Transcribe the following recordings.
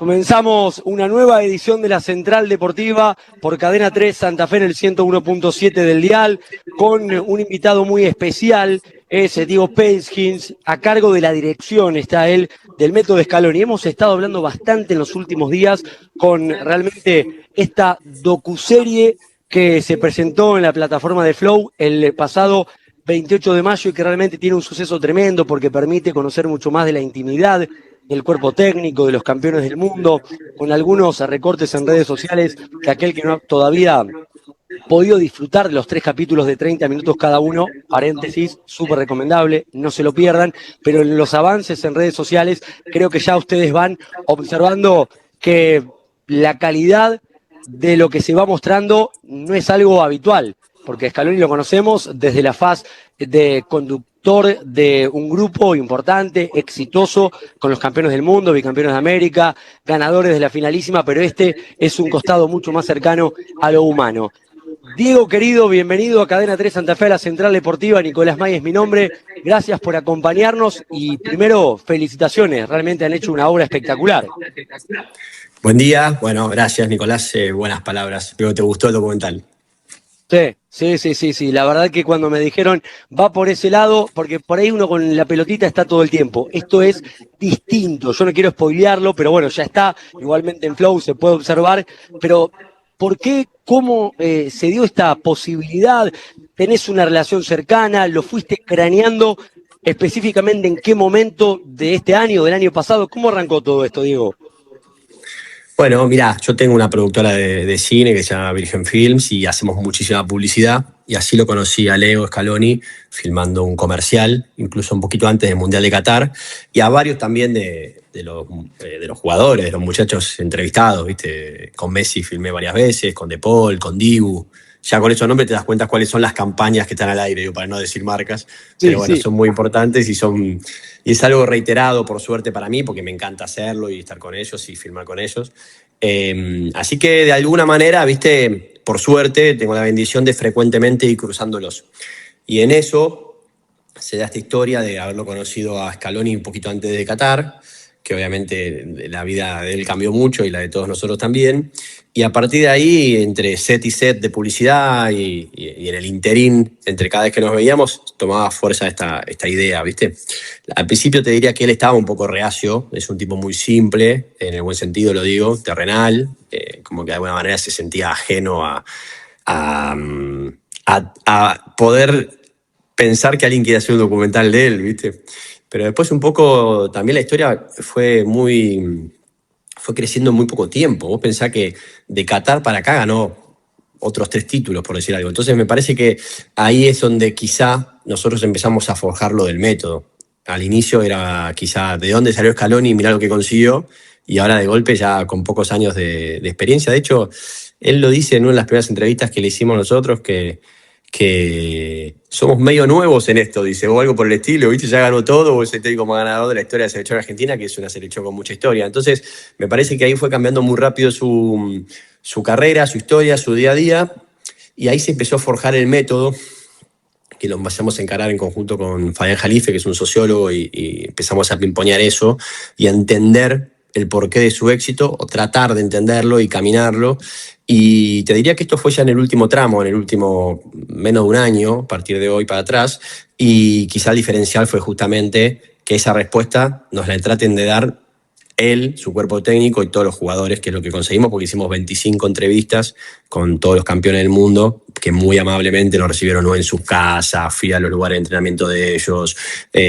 Comenzamos una nueva edición de la Central Deportiva por Cadena 3 Santa Fe en el 101.7 del dial, con un invitado muy especial, es Diego Penskins, a cargo de la dirección está él del método Scaloni. Hemos estado hablando bastante en los últimos días con realmente esta docuserie que se presentó en la plataforma de Flow el pasado 28 de mayo y que realmente tiene un suceso tremendo porque permite conocer mucho más de la intimidad del cuerpo técnico, de los campeones del mundo, con algunos recortes en redes sociales que aquel que no ha todavía podido disfrutar de los 3 capítulos de 30 minutos cada uno, paréntesis, súper recomendable, no se lo pierdan, pero en los avances en redes sociales creo que ya ustedes van observando que la calidad de lo que se va mostrando no es algo habitual, porque a Scaloni lo conocemos desde la faz de conductor de un grupo importante, exitoso, con los campeones del mundo, bicampeones de América, ganadores de la finalísima, pero este es un costado mucho más cercano a lo humano. Diego, querido, bienvenido a Cadena 3 Santa Fe, a la Central Deportiva. Nicolás May es mi nombre. Gracias por acompañarnos y primero, felicitaciones. Realmente han hecho una obra espectacular. Buen día. Bueno, gracias, Nicolás. Buenas palabras. Espero que te gustó el documental. Sí. La verdad que cuando me dijeron va por ese lado, porque por ahí uno con la pelotita está todo el tiempo. Esto es distinto. Yo no quiero spoilearlo, pero bueno, ya está. Igualmente en Flow se puede observar. Pero ¿por qué? ¿Cómo se dio esta posibilidad? ¿Tenés una relación cercana? ¿Lo fuiste craneando específicamente en qué momento de este año, del año pasado? ¿Cómo arrancó todo esto, Diego? Bueno, mirá, yo tengo una productora de cine que se llama Virgen Films y hacemos muchísima publicidad. Y así lo conocí a Leo Scaloni filmando un comercial, incluso un poquito antes del Mundial de Qatar, y a varios también de los jugadores, de los muchachos entrevistados, ¿viste? Con Messi filmé varias veces, con De Paul, con Dibu. Ya con esos nombres te das cuenta cuáles son las campañas que están al aire, digo, para no decir marcas, pero bueno, son muy importantes y es algo reiterado, por suerte, para mí, porque me encanta hacerlo y estar con ellos y filmar con ellos. Así que de alguna manera, viste, por suerte, tengo la bendición de frecuentemente ir cruzándolos. Y en eso se da esta historia de haberlo conocido a Scaloni un poquito antes de Qatar, que obviamente la vida de él cambió mucho y la de todos nosotros también. Y a partir de ahí, entre set y set de publicidad y en el interín, entre cada vez que nos veíamos, tomaba fuerza esta idea, ¿viste? Al principio te diría que él estaba un poco reacio, es un tipo muy simple, en el buen sentido lo digo, terrenal, como que de alguna manera se sentía ajeno a poder pensar que alguien quiere hacer un documental de él, ¿viste? Pero después un poco también la historia fue creciendo en muy poco tiempo. Vos pensás que de Qatar para acá ganó otros 3 títulos, por decir algo. Entonces me parece que ahí es donde quizá nosotros empezamos a forjar lo del método. Al inicio era quizá de dónde salió Scaloni, mirá lo que consiguió, y ahora de golpe ya con pocos años de experiencia. De hecho, él lo dice en una de las primeras entrevistas que le hicimos nosotros, que somos medio nuevos en esto, dice, o algo por el estilo, ¿viste? Ya ganó todo, o es el técnico más ganador de la historia de la selección argentina, que es una selección con mucha historia. Entonces, me parece que ahí fue cambiando muy rápido su carrera, su historia, su día a día, y ahí se empezó a forjar el método, que lo empezamos a encarar en conjunto con Fabián Jalife, que es un sociólogo, y empezamos a pimponear eso y a entender el porqué de su éxito, o tratar de entenderlo y caminarlo. Y te diría que esto fue ya en el último tramo, en el último menos de un año, a partir de hoy para atrás, y quizá el diferencial fue justamente que esa respuesta nos la traten de dar él, su cuerpo técnico y todos los jugadores, que es lo que conseguimos, porque hicimos 25 entrevistas con todos los campeones del mundo, que muy amablemente nos recibieron en sus casas, fui a los lugares de entrenamiento de ellos,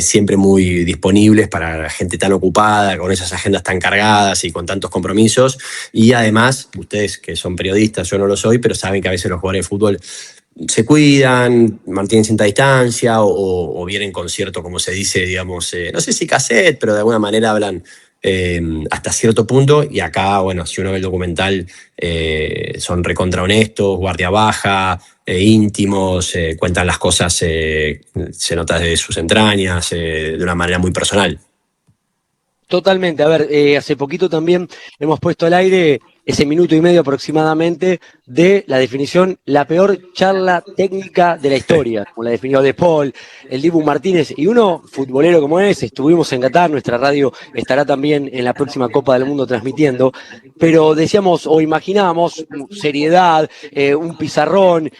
siempre muy disponibles para la gente tan ocupada, con esas agendas tan cargadas y con tantos compromisos. Y además, ustedes que son periodistas, yo no lo soy, pero saben que a veces los jugadores de fútbol se cuidan, mantienen cierta distancia o vienen con cierto, como se dice, digamos, no sé si cassette, pero de alguna manera hablan hasta cierto punto. Y acá, bueno, si uno ve el documental, son recontra honestos, guardia baja, íntimos, cuentan las cosas, se nota desde sus entrañas, de una manera muy personal. Totalmente. A ver, hace poquito también hemos puesto al aire ese minuto y medio aproximadamente de la definición, la peor charla técnica de la historia, como la definió De Paul, el Dibu Martínez, y uno, futbolero como es, estuvimos en Qatar, nuestra radio estará también en la próxima Copa del Mundo transmitiendo, pero decíamos o imaginábamos seriedad, un pizarrón,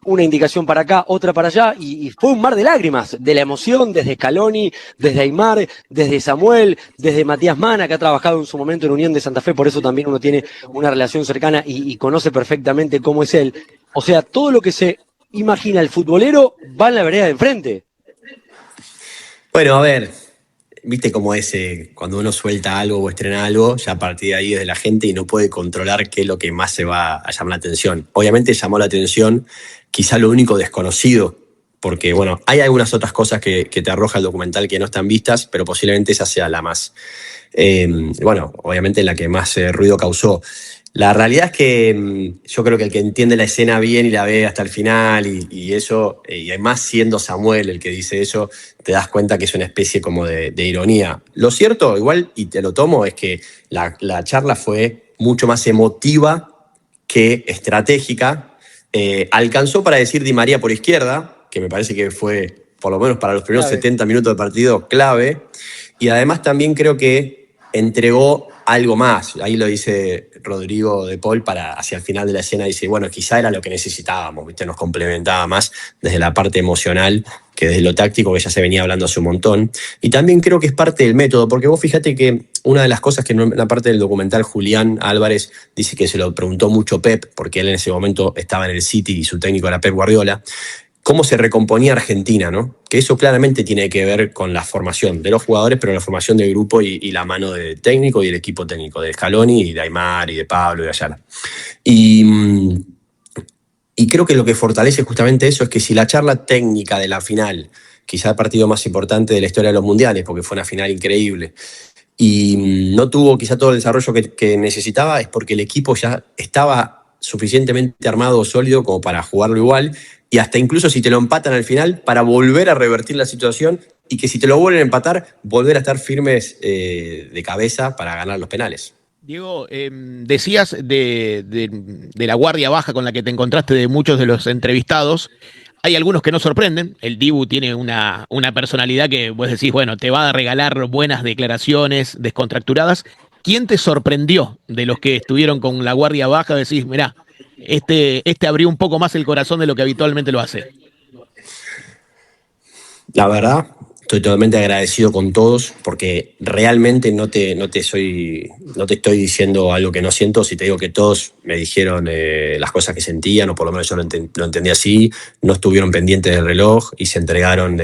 una indicación para acá, otra para allá, y fue un mar de lágrimas, de la emoción, desde Scaloni, desde Aimar, desde Samuel, desde Matías Mana, que ha trabajado en su momento en Unión de Santa Fe, por eso también uno tiene una relación cercana y conoce perfectamente cómo es él. O sea, todo lo que se imagina el futbolero va en la vereda de enfrente. Bueno, a ver, viste cómo es cuando uno suelta algo o estrena algo, ya a partir de ahí es de la gente y no puede controlar qué es lo que más se va a llamar la atención. Obviamente llamó la atención quizá lo único desconocido, porque bueno, hay algunas otras cosas que te arroja el documental que no están vistas, pero posiblemente esa sea la más, bueno, obviamente la que más ruido causó. La realidad es que yo creo que el que entiende la escena bien y la ve hasta el final y eso, y además siendo Samuel el que dice eso, te das cuenta que es una especie como de ironía. Lo cierto, igual, y te lo tomo, es que la charla fue mucho más emotiva que estratégica. Alcanzó para decir Di María por izquierda, que me parece que fue, por lo menos para los primeros 70 minutos de partido, clave. Y además también creo que entregó algo más. Ahí lo dice Rodrigo De Paul hacia el final de la escena. Dice, bueno, quizá era lo que necesitábamos, ¿viste? Nos complementaba más desde la parte emocional que desde lo táctico, que ya se venía hablando hace un montón. Y también creo que es parte del método, porque vos fíjate que una de las cosas que en la parte del documental Julián Álvarez dice que se lo preguntó mucho Pep, porque él en ese momento estaba en el City y su técnico era Pep Guardiola, cómo se recomponía Argentina, ¿no? Que eso claramente tiene que ver con la formación de los jugadores, pero la formación del grupo y la mano del técnico y el equipo técnico, de Scaloni y de Aimar y de Pablo y de Ayala. Y creo que lo que fortalece justamente eso es que si la charla técnica de la final, quizá el partido más importante de la historia de los mundiales, porque fue una final increíble, y no tuvo quizá todo el desarrollo que necesitaba, es porque el equipo ya estaba suficientemente armado o sólido como para jugarlo igual, y hasta incluso si te lo empatan al final, para volver a revertir la situación y que si te lo vuelven a empatar, volver a estar firmes de cabeza para ganar los penales. Diego, decías de la guardia baja con la que te encontraste de muchos de los entrevistados. Hay algunos que no sorprenden. El Dibu tiene una personalidad que vos decís, bueno, te va a regalar buenas declaraciones descontracturadas. ¿Quién te sorprendió de los que estuvieron con la guardia baja? Decís, mirá, este abrió un poco más el corazón de lo que habitualmente lo hace. La verdad, estoy totalmente agradecido con todos porque realmente no te estoy diciendo algo que no siento. Si te digo que todos me dijeron las cosas que sentían, o por lo menos yo lo entendí así, no estuvieron pendientes del reloj y se entregaron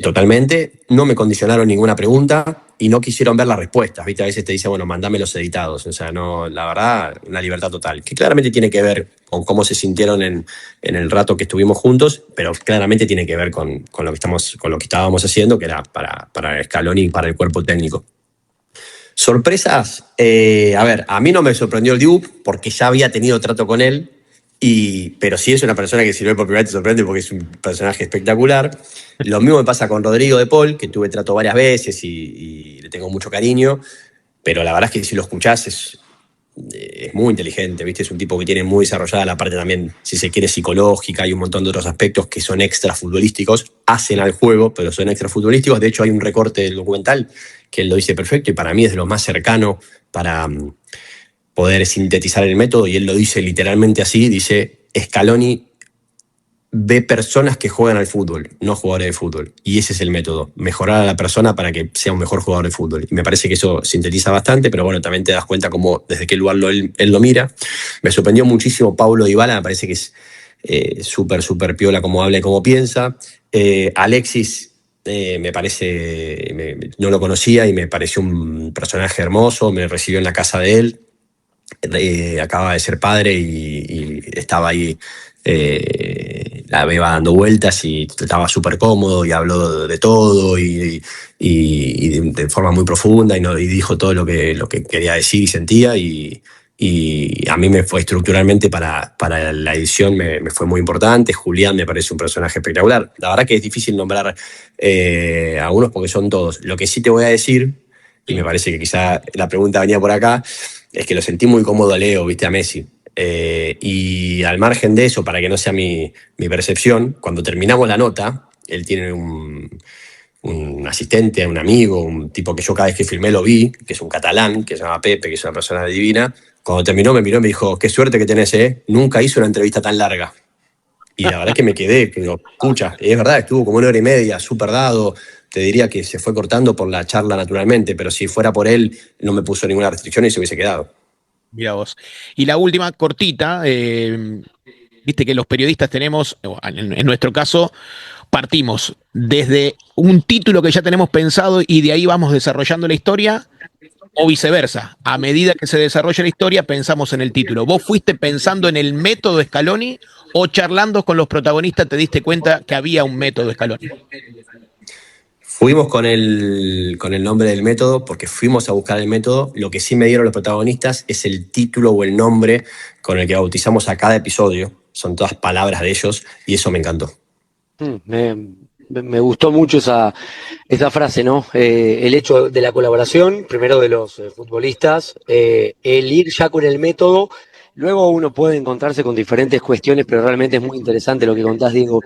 totalmente. No me condicionaron ninguna pregunta y no quisieron ver las respuestas, ¿viste? A veces te dicen, bueno, mandame los editados. O sea, no, la verdad, una libertad total, que claramente tiene que ver con cómo se sintieron en el rato que estuvimos juntos, pero claramente tiene que ver con lo que estábamos haciendo, que era para Scaloni y para el cuerpo técnico. Sorpresas, a ver, a mí no me sorprendió el Dibu porque ya había tenido trato con él, pero sí es una persona que si lo ve por primera vez te sorprende porque es un personaje espectacular. Lo mismo me pasa con Rodrigo De Paul, que tuve trato varias veces y le tengo mucho cariño, pero la verdad es que si lo escuchás es muy inteligente, ¿viste? Es un tipo que tiene muy desarrollada la parte también, si se quiere, psicológica y un montón de otros aspectos que son extra futbolísticos, hacen al juego, pero son extra futbolísticos. De hecho, hay un recorte del documental que él lo dice perfecto y para mí es de lo más cercano para poder sintetizar el método, y él lo dice literalmente así, dice, Scaloni ve personas que juegan al fútbol, no jugadores de fútbol. Y ese es el método, mejorar a la persona para que sea un mejor jugador de fútbol. Y me parece que eso sintetiza bastante, pero bueno, también te das cuenta cómo, desde qué lugar él lo mira. Me sorprendió muchísimo Paulo Dybala, me parece que es súper piola cómo habla y cómo piensa. Alexis, me parece, no lo conocía y me pareció un personaje hermoso, me recibió en la casa de él. Acaba de ser padre y estaba ahí, la beba dando vueltas y estaba súper cómodo y habló de todo y de forma muy profunda y dijo todo lo que quería decir y sentía y a mí me fue estructuralmente para la edición me fue muy importante. Julián me parece un personaje espectacular. La verdad que es difícil nombrar a unos porque son todos. Lo que sí te voy a decir, y me parece que quizá la pregunta venía por acá, es que lo sentí muy cómodo a Leo, viste, a Messi. Y al margen de eso, para que no sea mi percepción, cuando terminamos la nota, él tiene un asistente, un amigo, un tipo que yo cada vez que filmé lo vi, que es un catalán, que se llama Pepe, que es una persona divina. Cuando terminó me miró y me dijo, qué suerte que tenés, ¿eh? Nunca hice una entrevista tan larga. Y la verdad es que me quedé, que digo, escucha, es verdad, estuvo como 1 hora y media, súper dado. Te diría que se fue cortando por la charla naturalmente, pero si fuera por él, no me puso ninguna restricción y se hubiese quedado. Mira vos. Y la última, cortita, viste que los periodistas tenemos, en nuestro caso, partimos desde un título que ya tenemos pensado y de ahí vamos desarrollando la historia, o viceversa. A medida que se desarrolla la historia, pensamos en el título. ¿Vos fuiste pensando en el método Scaloni o charlando con los protagonistas te diste cuenta que había un método Scaloni? Fuimos con el nombre del método porque fuimos a buscar el método. Lo que sí me dieron los protagonistas es el título o el nombre con el que bautizamos a cada episodio. Son todas palabras de ellos y eso me encantó. Me gustó mucho esa frase, ¿no? El hecho de la colaboración, primero de los futbolistas, el ir ya con el método. Luego uno puede encontrarse con diferentes cuestiones, pero realmente es muy interesante lo que contás, Diego.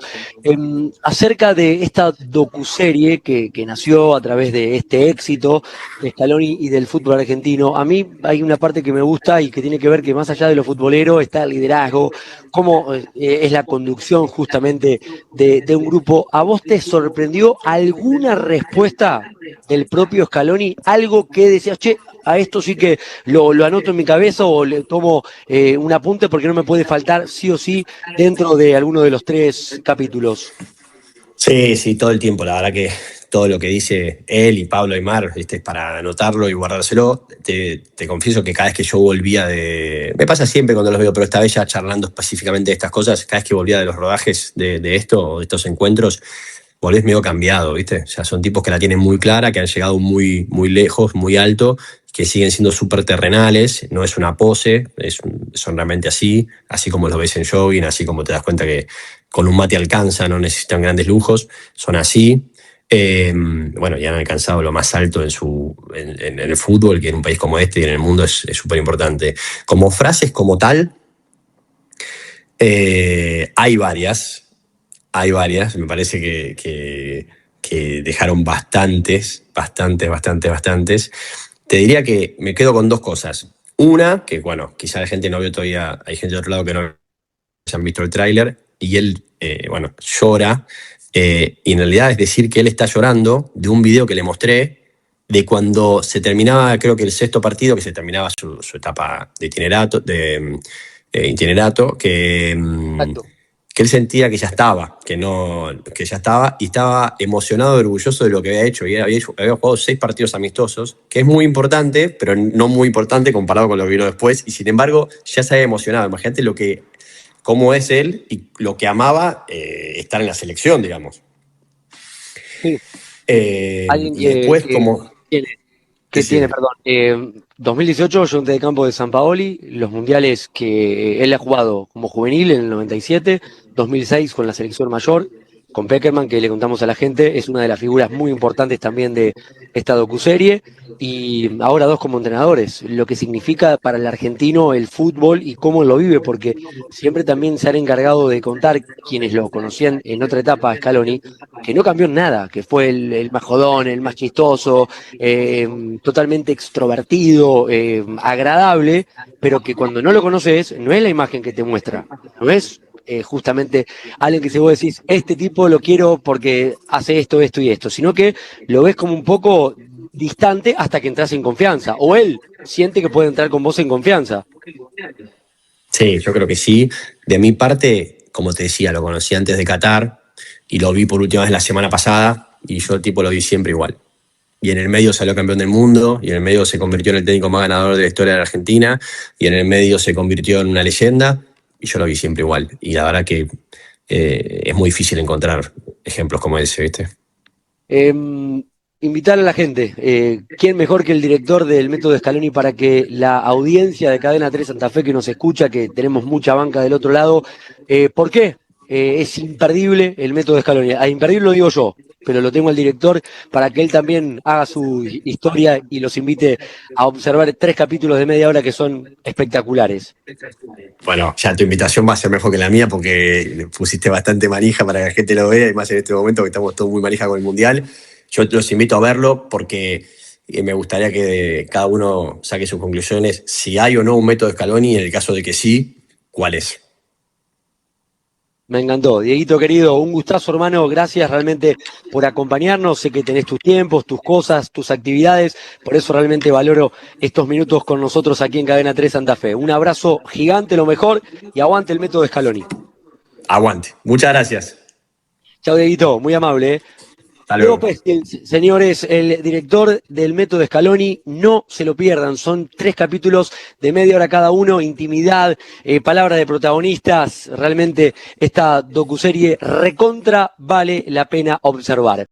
Acerca de esta docuserie que nació a través de este éxito de Scaloni y del fútbol argentino, a mí hay una parte que me gusta y que tiene que ver que más allá de lo futbolero está el liderazgo, cómo es la conducción justamente de un grupo. ¿A vos te sorprendió alguna respuesta del propio Scaloni? Algo que decías, che, a esto sí que lo anoto en mi cabeza o le tomo un apunte porque no me puede faltar sí o sí dentro de alguno de los 3 capítulos. Sí, sí, todo el tiempo. La verdad que todo lo que dice él y Pablo Aimar, ¿viste? Es para anotarlo y guardárselo. Te confieso que cada vez que yo volvía de... Me pasa siempre cuando los veo, pero esta vez ya charlando específicamente de estas cosas, cada vez que volvía de los rodajes de esto o de estos encuentros, volvés medio cambiado, ¿viste? O sea, son tipos que la tienen muy clara, que han llegado muy, muy lejos, muy alto, que siguen siendo súper terrenales, no es una pose, son realmente así como los ves en jogging, así como te das cuenta que con un mate alcanza, no necesitan grandes lujos, son así. Bueno, y han alcanzado lo más alto en el fútbol, que en un país como este y en el mundo es súper importante. Como frases como tal, hay varias, me parece que dejaron bastantes. Te diría que me quedo con 2 cosas. Una, que bueno, quizá la gente no vio todavía, hay gente de otro lado que no se han visto el tráiler, y él, bueno, llora, y en realidad es decir que él está llorando de un video que le mostré de cuando se terminaba, creo que el 6º partido, que se terminaba su etapa de itinerato, que él sentía que ya estaba, que ya estaba, y estaba emocionado y orgulloso de lo que había hecho. Y había jugado 6 partidos amistosos, que es muy importante, pero no muy importante comparado con lo que vino después, y sin embargo ya se había emocionado. Imagínate cómo es él y lo que amaba estar en la selección, digamos. Sí. Y después como... Tiene, perdón, 2018, yo entré de campo de San Paoli, los mundiales que él ha jugado como juvenil en el 97, 2006 con la selección mayor, con Peckerman, que le contamos a la gente, es una de las figuras muy importantes también de esta docuserie, y ahora 2 como entrenadores, lo que significa para el argentino el fútbol y cómo lo vive, porque siempre también se han encargado de contar quienes lo conocían en otra etapa a Scaloni, que no cambió en nada, que fue el más jodón, el más chistoso, totalmente extrovertido, agradable, pero que cuando no lo conoces, no es la imagen que te muestra, no es justamente alguien que si vos decís, este tipo lo quiero porque hace esto, esto y esto, sino que lo ves como un poco distante hasta que entras en confianza, o él siente que puede entrar con vos en confianza. Sí, yo creo que sí. De mi parte, como te decía, lo conocí antes de Qatar y lo vi por última vez la semana pasada y yo el tipo lo vi siempre igual. Y en el medio salió campeón del mundo, y en el medio se convirtió en el técnico más ganador de la historia de la Argentina, y en el medio se convirtió en una leyenda, y yo lo vi siempre igual. Y la verdad que es muy difícil encontrar ejemplos como ese, ¿viste? Invitar a la gente, ¿quién mejor que el director del método Scaloni para que la audiencia de Cadena 3 Santa Fe que nos escucha, que tenemos mucha banca del otro lado, ¿por qué es imperdible el método Scaloni. A imperdible lo digo yo, pero lo tengo al director para que él también haga su historia y los invite a observar 3 capítulos de media hora que son espectaculares. Bueno, ya tu invitación va a ser mejor que la mía porque pusiste bastante manija para que la gente lo vea, y más en este momento que estamos todos muy manija con el Mundial. Yo los invito a verlo porque me gustaría que cada uno saque sus conclusiones. Si hay o no un método Scaloni, en el caso de que sí, ¿cuál es? Me encantó. Dieguito querido, un gustazo, hermano. Gracias realmente por acompañarnos. Sé que tenés tus tiempos, tus cosas, tus actividades. Por eso realmente valoro estos minutos con nosotros aquí en Cadena 3 Santa Fe. Un abrazo gigante, lo mejor, y aguante el método Scaloni. Aguante. Muchas gracias. Chao, Dieguito. Muy amable, ¿eh? Hasta Diego luego. Pesquel, señores, el director del método Scaloni, no se lo pierdan, son 3 capítulos de media hora cada uno, intimidad, palabra de protagonistas, realmente esta docuserie recontra vale la pena observar.